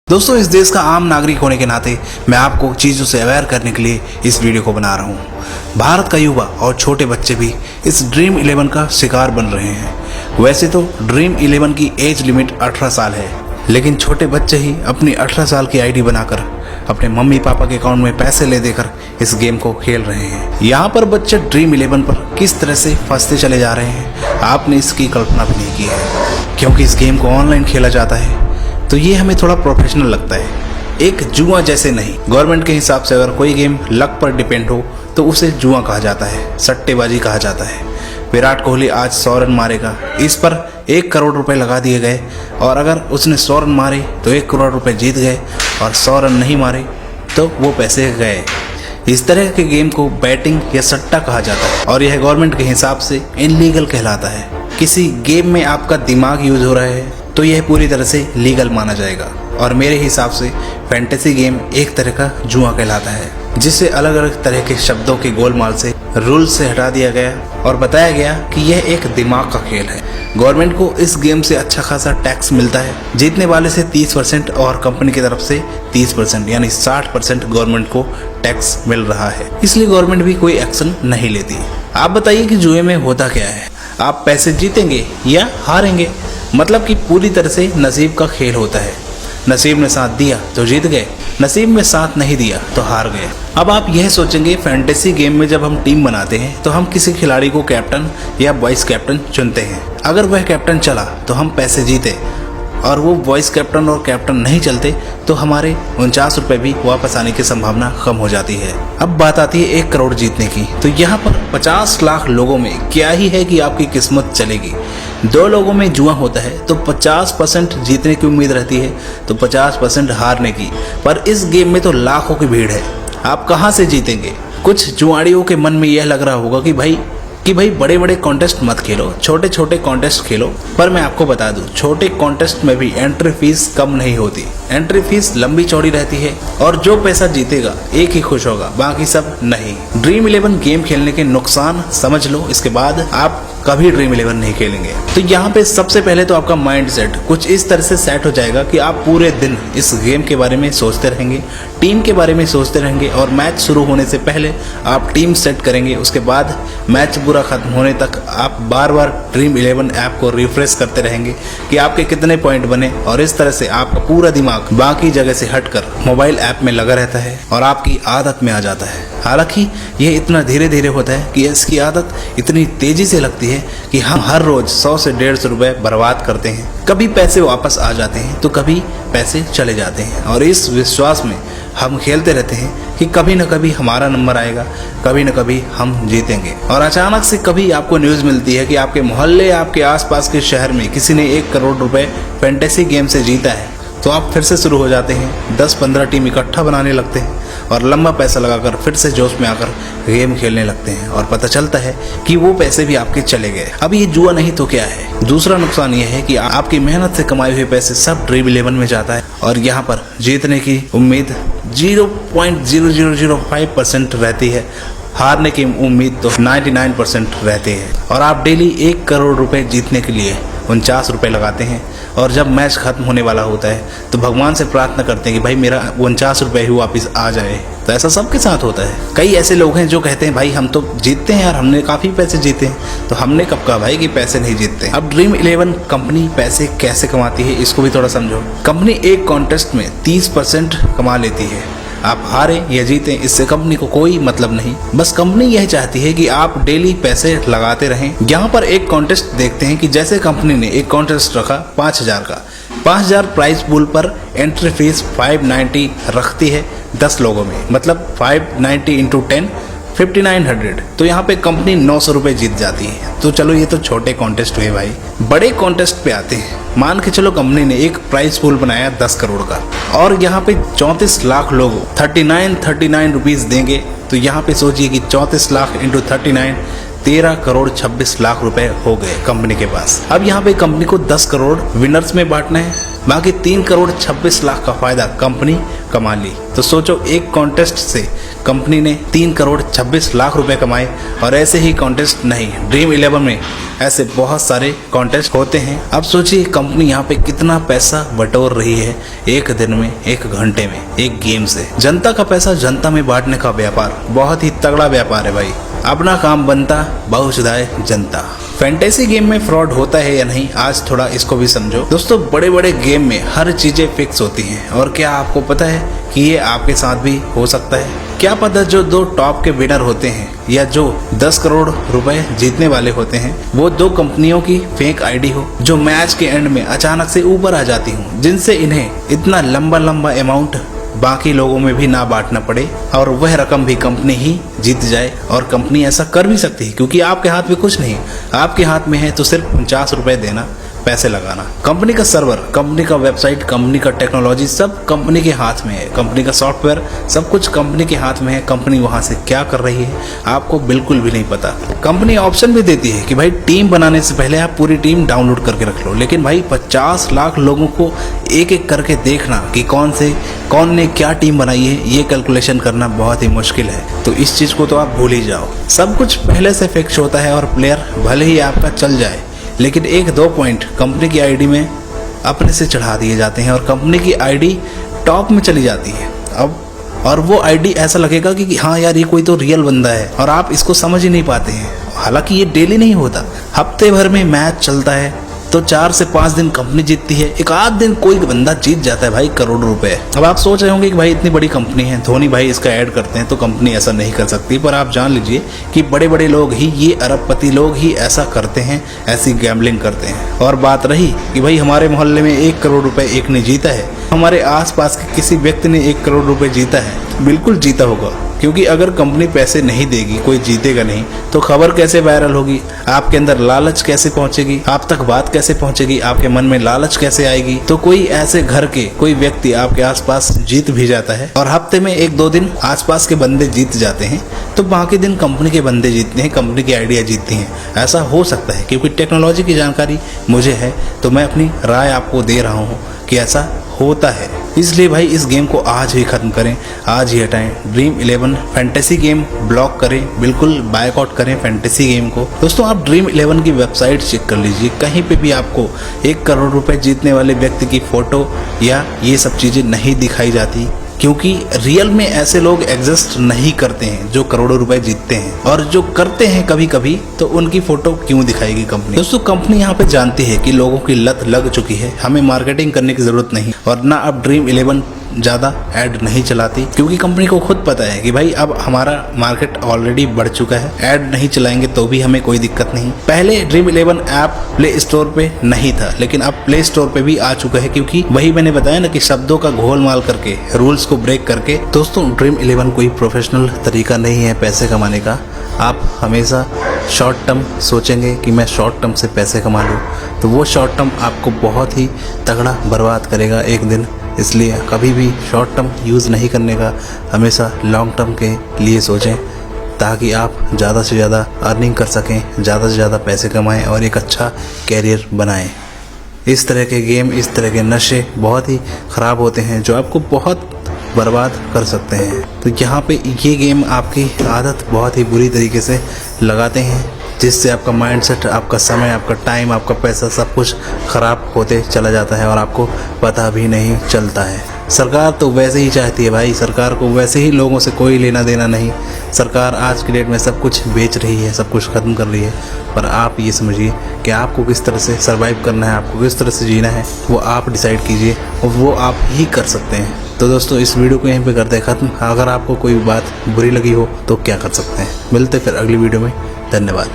दोस्तों, इस देश का आम नागरिक होने के नाते मैं आपको चीज़ों से अवेयर करने के लिए इस वीडियो को बना रहा हूँ। भारत का युवा और छोटे बच्चे भी इस ड्रीम 11 का शिकार बन रहे हैं। वैसे तो ड्रीम 11 की एज लिमिट 18 साल है, लेकिन छोटे बच्चे ही अपनी 18 साल की आईडी बनाकर अपने मम्मी पापा के अकाउंट में पैसे ले देकर इस गेम को खेल रहे हैं। यहाँ पर बच्चे ड्रीम 11 पर किस तरह से फंसते चले जा रहे हैं, आपने इसकी कल्पना भी नहीं की है। क्योंकि इस गेम को ऑनलाइन खेला जाता है तो ये हमें थोड़ा प्रोफेशनल लगता है, एक जुआ जैसे नहीं। गवर्नमेंट के हिसाब से अगर कोई गेम लक पर डिपेंड हो तो उसे जुआ कहा जाता है, सट्टेबाजी कहा जाता है। विराट कोहली आज 100 रन मारेगा, इस पर 1 करोड़ रुपए लगा दिए गए, और अगर उसने 100 रन मारे तो 1 करोड़ रुपए जीत गए, और 100 रन नहीं मारे तो वो पैसे गए। इस तरह के गेम को बैटिंग या सट्टा कहा जाता है, और यह गवर्नमेंट के हिसाब से इनलीगल कहलाता है। किसी गेम में आपका दिमाग यूज हो रहा है तो यह पूरी तरह से लीगल माना जाएगा, और मेरे हिसाब से फैंटेसी गेम एक तरह का जुआ कहलाता है, जिसे अलग अलग तरह के शब्दों के गोलमाल से रूल्स से हटा दिया गया और बताया गया कि यह एक दिमाग का खेल है। गवर्नमेंट को इस गेम से अच्छा खासा टैक्स मिलता है, जीतने वाले से 30% और कंपनी की तरफ से 30%, यानी 60% गवर्नमेंट को टैक्स मिल रहा है। इसलिए गवर्नमेंट भी कोई एक्शन नहीं लेती। आप बताइए कि जुए में होता क्या है? आप पैसे जीतेंगे या हारेंगे, मतलब कि पूरी तरह से नसीब का खेल होता है। नसीब ने साथ दिया तो जीत गए, नसीब में साथ नहीं दिया तो हार गए। अब आप यह सोचेंगे, फैंटेसी गेम में जब हम टीम बनाते हैं तो हम किसी खिलाड़ी को कैप्टन या वाइस कैप्टन चुनते हैं। अगर वह कैप्टन चला तो हम पैसे जीते, और वो वाइस कैप्टन और कैप्टन नहीं चलते तो हमारे 49 रुपये भी वापस आने की संभावना कम हो जाती है। अब बात आती है 1 करोड़ जीतने की, तो यहाँ पर 50 लाख लोगों में क्या ही है कि आपकी किस्मत चलेगी। 2 लोगों में जुआ होता है तो 50% जीतने की उम्मीद रहती है, तो 50% हारने की। पर इस गेम में तो लाखों की भीड़ है, आप कहाँ से जीतेंगे? कुछ जुआड़ियों के मन में यह लग रहा होगा कि भाई बड़े बड़े कॉन्टेस्ट मत खेलो, छोटे छोटे कॉन्टेस्ट खेलो। पर मैं आपको बता दूं, छोटे कॉन्टेस्ट में भी एंट्री फीस कम नहीं होती। एंट्री फीस लंबी चौड़ी रहती है, और जो पैसा जीतेगा एक ही खुश होगा, बाकी सब नहीं। ड्रीम 11 गेम खेलने के नुकसान समझ लो, इसके बाद आप कभी ड्रीम 11 नहीं खेलेंगे। तो यहाँ पे सबसे पहले तो आपका माइंड सेट कुछ इस तरह से सेट हो जाएगा कि आप पूरे दिन इस गेम के बारे में सोचते रहेंगे, टीम के बारे में सोचते रहेंगे, और मैच शुरू होने से पहले आप टीम सेट करेंगे। उसके बाद मैच पूरा खत्म होने तक आप बार बार ड्रीम 11 ऐप को रिफ्रेश करते रहेंगे कि आपके कितने पॉइंट बने, और इस तरह से आपका पूरा दिमाग बाकी जगह से हटकर मोबाइल ऐप में लगा रहता है और आपकी आदत में आ जाता है। हालांकि यह इतना धीरे धीरे होता है कि इसकी आदत इतनी तेजी से लगती है कि हम हर रोज 100 से 150 रुपए बर्बाद करते हैं। कभी पैसे वापस आ जाते हैं तो कभी पैसे चले जाते हैं, और इस विश्वास में हम खेलते रहते हैं कि कभी न कभी हमारा नंबर आएगा, कभी न कभी हम जीतेंगे। और अचानक से कभी आपको न्यूज़ मिलती है कि आपके मोहल्ले, आपके आसपास के शहर में किसी ने 1 करोड़ रुपए फैंटेसी गेम से जीता है, तो आप फिर से शुरू हो जाते हैं, 10-15 टीम इकट्ठा बनाने लगते हैं और लंबा पैसा लगाकर फिर से जोश में आकर गेम खेलने लगते हैं, और पता चलता है कि वो पैसे भी आपके चले गए। अब ये जुआ नहीं तो क्या है? दूसरा नुकसान ये है कि आपकी मेहनत से कमाए हुए पैसे सब ड्रीम 11 में जाता है, और यहाँ पर जीतने की उम्मीद 0.0005% रहती है, हारने की उम्मीद तो 99% रहती है। और आप डेली 1 करोड़ रुपए जीतने के लिए 49 रुपए लगाते हैं, और जब मैच खत्म होने वाला होता है तो भगवान से प्रार्थना करते हैं कि भाई मेरा 49 रुपए ही वापस आ जाए। तो ऐसा सबके साथ होता है। कई ऐसे लोग हैं जो कहते हैं भाई हम तो जीतते हैं यार, हमने काफ़ी पैसे जीते हैं। तो हमने कब कहा भाई कि पैसे नहीं जीतते? अब ड्रीम 11 कंपनी पैसे कैसे कमाती है इसको भी थोड़ा समझो। कंपनी एक कॉन्टेस्ट में 30% कमा लेती है। आप हारें या जीतें इससे कंपनी को कोई मतलब नहीं, बस कंपनी यह चाहती है कि आप डेली पैसे लगाते रहें। यहाँ पर एक कॉन्टेस्ट देखते हैं कि जैसे कंपनी ने एक कॉन्टेस्ट रखा 5000 का, 5000 प्राइस पूल पर एंट्री फीस 590 रखती है 10 लोगों में, मतलब 590 × 10 5900। तो यहाँ पे कंपनी 900 रुपए जीत जाती है। तो चलो ये तो छोटे कॉन्टेस्ट हुए भाई। बड़े कॉन्टेस्ट पे आते हैं। मान के चलो कंपनी ने एक प्राइस पूल बनाया 10 करोड़ का, और यहाँ पे 34 लाख लोग 39 रुपीज देंगे। तो यहाँ पे सोचिए कि 34 लाख × 39 13 करोड़ 26 लाख रुपए हो गए कंपनी के पास। अब यहाँ पे कंपनी को 10 करोड़ विनर्स में बांटना है, बाकी 3 करोड़ 26 लाख का फायदा कंपनी कमा ली। तो सोचो एक कॉन्टेस्ट से कंपनी ने 3 करोड़ 26 लाख रुपए कमाए। और ऐसे ही कॉन्टेस्ट नहीं, ड्रीम 11 में ऐसे बहुत सारे कॉन्टेस्ट होते हैं। अब सोचिए कंपनी यहाँ पे कितना पैसा बटोर रही है एक दिन में, एक घंटे में, एक गेम से। जनता का पैसा जनता में बांटने का व्यापार बहुत ही तगड़ा व्यापार है भाई। अपना काम बनता, बहुचुदाए जनता। फैंटेसी गेम में फ्रॉड होता है या नहीं, आज थोड़ा इसको भी समझो। दोस्तों बड़े बड़े गेम में हर चीजें फिक्स होती हैं, और क्या आपको पता है कि ये आपके साथ भी हो सकता है? क्या पता जो 2 टॉप के विनर होते हैं या जो 10 करोड़ रुपए जीतने वाले होते हैं वो 2 कंपनियों की फेक आईडी हो, जो मैच के एंड में अचानक से ऊपर आ जाती हो, जिनसे इन्हें इतना लंबा अमाउंट बाकी लोगों में भी ना बांटना पड़े, और वह रकम भी कंपनी ही जीत जाए। और कंपनी ऐसा कर भी सकती है क्योंकि आपके हाथ में कुछ नहीं, आपके हाथ में है तो सिर्फ 50 रुपए देना, पैसे लगाना। कंपनी का सर्वर, कंपनी का वेबसाइट, कंपनी का टेक्नोलॉजी सब कंपनी के हाथ में है, कंपनी का सॉफ्टवेयर सब कुछ कंपनी के हाथ में है। कंपनी वहां से क्या कर रही है आपको बिल्कुल भी नहीं पता। कंपनी ऑप्शन भी देती है कि भाई टीम बनाने से पहले आप पूरी टीम डाउनलोड करके रख लो, लेकिन भाई 50 लाख लोगों को एक एक करके देखना कि कौन ने क्या टीम बनाई है, ये कैलकुलेशन करना बहुत ही मुश्किल है। तो इस चीज को तो आप भूल ही जाओ। सब कुछ पहले से फिक्स होता है, और प्लेयर भले ही आपका चल जाए लेकिन 1-2 पॉइंट कंपनी की आईडी में अपने से चढ़ा दिए जाते हैं, और कंपनी की आईडी टॉप में चली जाती है। अब और वो आईडी ऐसा लगेगा कि हाँ यार ये कोई तो रियल बंदा है, और आप इसको समझ ही नहीं पाते हैं। हालांकि ये डेली नहीं होता, हफ्ते भर में मैच चलता है तो 4 से 5 दिन कंपनी जीतती है, एक आध दिन कोई बंदा जीत जाता है भाई करोड़ रुपए। अब आप सोच रहे होंगे कि भाई इतनी बड़ी कंपनी है, धोनी भाई इसका ऐड करते हैं तो कंपनी ऐसा नहीं कर सकती, पर आप जान लीजिए कि बड़े बड़े लोग ही, ये अरबपति लोग ही ऐसा करते हैं, ऐसी गैम्बलिंग करते हैं। और बात रही कि भाई हमारे मोहल्ले में 1 करोड़ रुपए एक ने जीता है, हमारे आसपास के किसी व्यक्ति ने 1 करोड़ रुपए जीता है, बिल्कुल जीता होगा, क्योंकि अगर कंपनी पैसे नहीं देगी, कोई जीतेगा नहीं, तो खबर कैसे वायरल होगी, आपके अंदर लालच कैसे पहुंचेगी, आप तक बात कैसे पहुंचेगी, आपके मन में लालच कैसे आएगी। तो कोई ऐसे घर के कोई व्यक्ति आपके आसपास जीत भी जाता है, और हफ्ते में 1-2 दिन आसपास के बंदे जीत जाते हैं, तो बाकी दिन कंपनी के बंदे जीतते हैं, कंपनी की आइडिया जीतती हैं। ऐसा हो सकता है क्योंकि टेक्नोलॉजी की जानकारी मुझे है, तो मैं अपनी राय आपको दे रहा हूँ कि ऐसा होता है। इसलिए भाई इस गेम को आज ही खत्म करें, आज ही हटाएं। ड्रीम 11 फैंटेसी गेम ब्लॉक करें, बिल्कुल बायकॉट करें फैंटेसी गेम को। दोस्तों आप ड्रीम 11 की वेबसाइट चेक कर लीजिए, कहीं पे भी आपको 1 करोड़ रुपए जीतने वाले व्यक्ति की फोटो या ये सब चीजें नहीं दिखाई जाती, क्योंकि रियल में ऐसे लोग एग्जिस्ट नहीं करते हैं जो करोड़ों रुपए जीतते हैं, और जो करते हैं कभी कभी तो उनकी फोटो क्यों दिखाएगी कंपनी। दोस्तों कंपनी यहाँ पे जानती है कि लोगों की लत लग चुकी है, हमें मार्केटिंग करने की जरूरत नहीं, और ना अब ड्रीम 11 ज़्यादा ऐड नहीं चलाती, क्योंकि कंपनी को खुद पता है कि भाई अब हमारा मार्केट ऑलरेडी बढ़ चुका है, ऐड नहीं चलाएंगे तो भी हमें कोई दिक्कत नहीं। पहले ड्रीम 11 ऐप प्ले स्टोर पे नहीं था, लेकिन अब प्ले स्टोर पे भी आ चुका है, क्योंकि वही मैंने बताया ना कि शब्दों का घोलमाल करके, रूल्स को ब्रेक करके। दोस्तों ड्रीम 11 कोई प्रोफेशनल तरीका नहीं है पैसे कमाने का। आप हमेशा शॉर्ट टर्म सोचेंगे कि मैं शॉर्ट टर्म से पैसे कमा लूँ, तो वो शॉर्ट टर्म आपको बहुत ही तगड़ा बर्बाद करेगा एक दिन। इसलिए कभी भी शॉर्ट टर्म यूज़ नहीं करने का, हमेशा लॉन्ग टर्म के लिए सोचें, ताकि आप ज़्यादा से ज़्यादा अर्निंग कर सकें, ज़्यादा से ज़्यादा पैसे कमाएं और एक अच्छा कैरियर बनाएं। इस तरह के गेम, इस तरह के नशे बहुत ही ख़राब होते हैं जो आपको बहुत बर्बाद कर सकते हैं। तो यहाँ पे ये गेम आपकी आदत बहुत ही बुरी तरीके से लगाते हैं, जिससे आपका माइंडसेट, आपका समय, आपका टाइम, आपका पैसा सब कुछ ख़राब होते चला जाता है और आपको पता भी नहीं चलता है। सरकार तो वैसे ही चाहती है भाई, सरकार को वैसे ही लोगों से कोई लेना देना नहीं। सरकार आज की डेट में सब कुछ बेच रही है, सब कुछ ख़त्म कर रही है, पर आप ये समझिए कि आपको किस तरह से सर्वाइव करना है, आपको किस तरह से जीना है, वो आप डिसाइड कीजिए और वो आप ही कर सकते हैं। तो दोस्तों इस वीडियो को यहीं पे करते हैं ख़त्म। अगर आपको कोई बात बुरी लगी हो तो क्या कर सकते हैं। मिलते फिर अगली वीडियो में। धन्यवाद।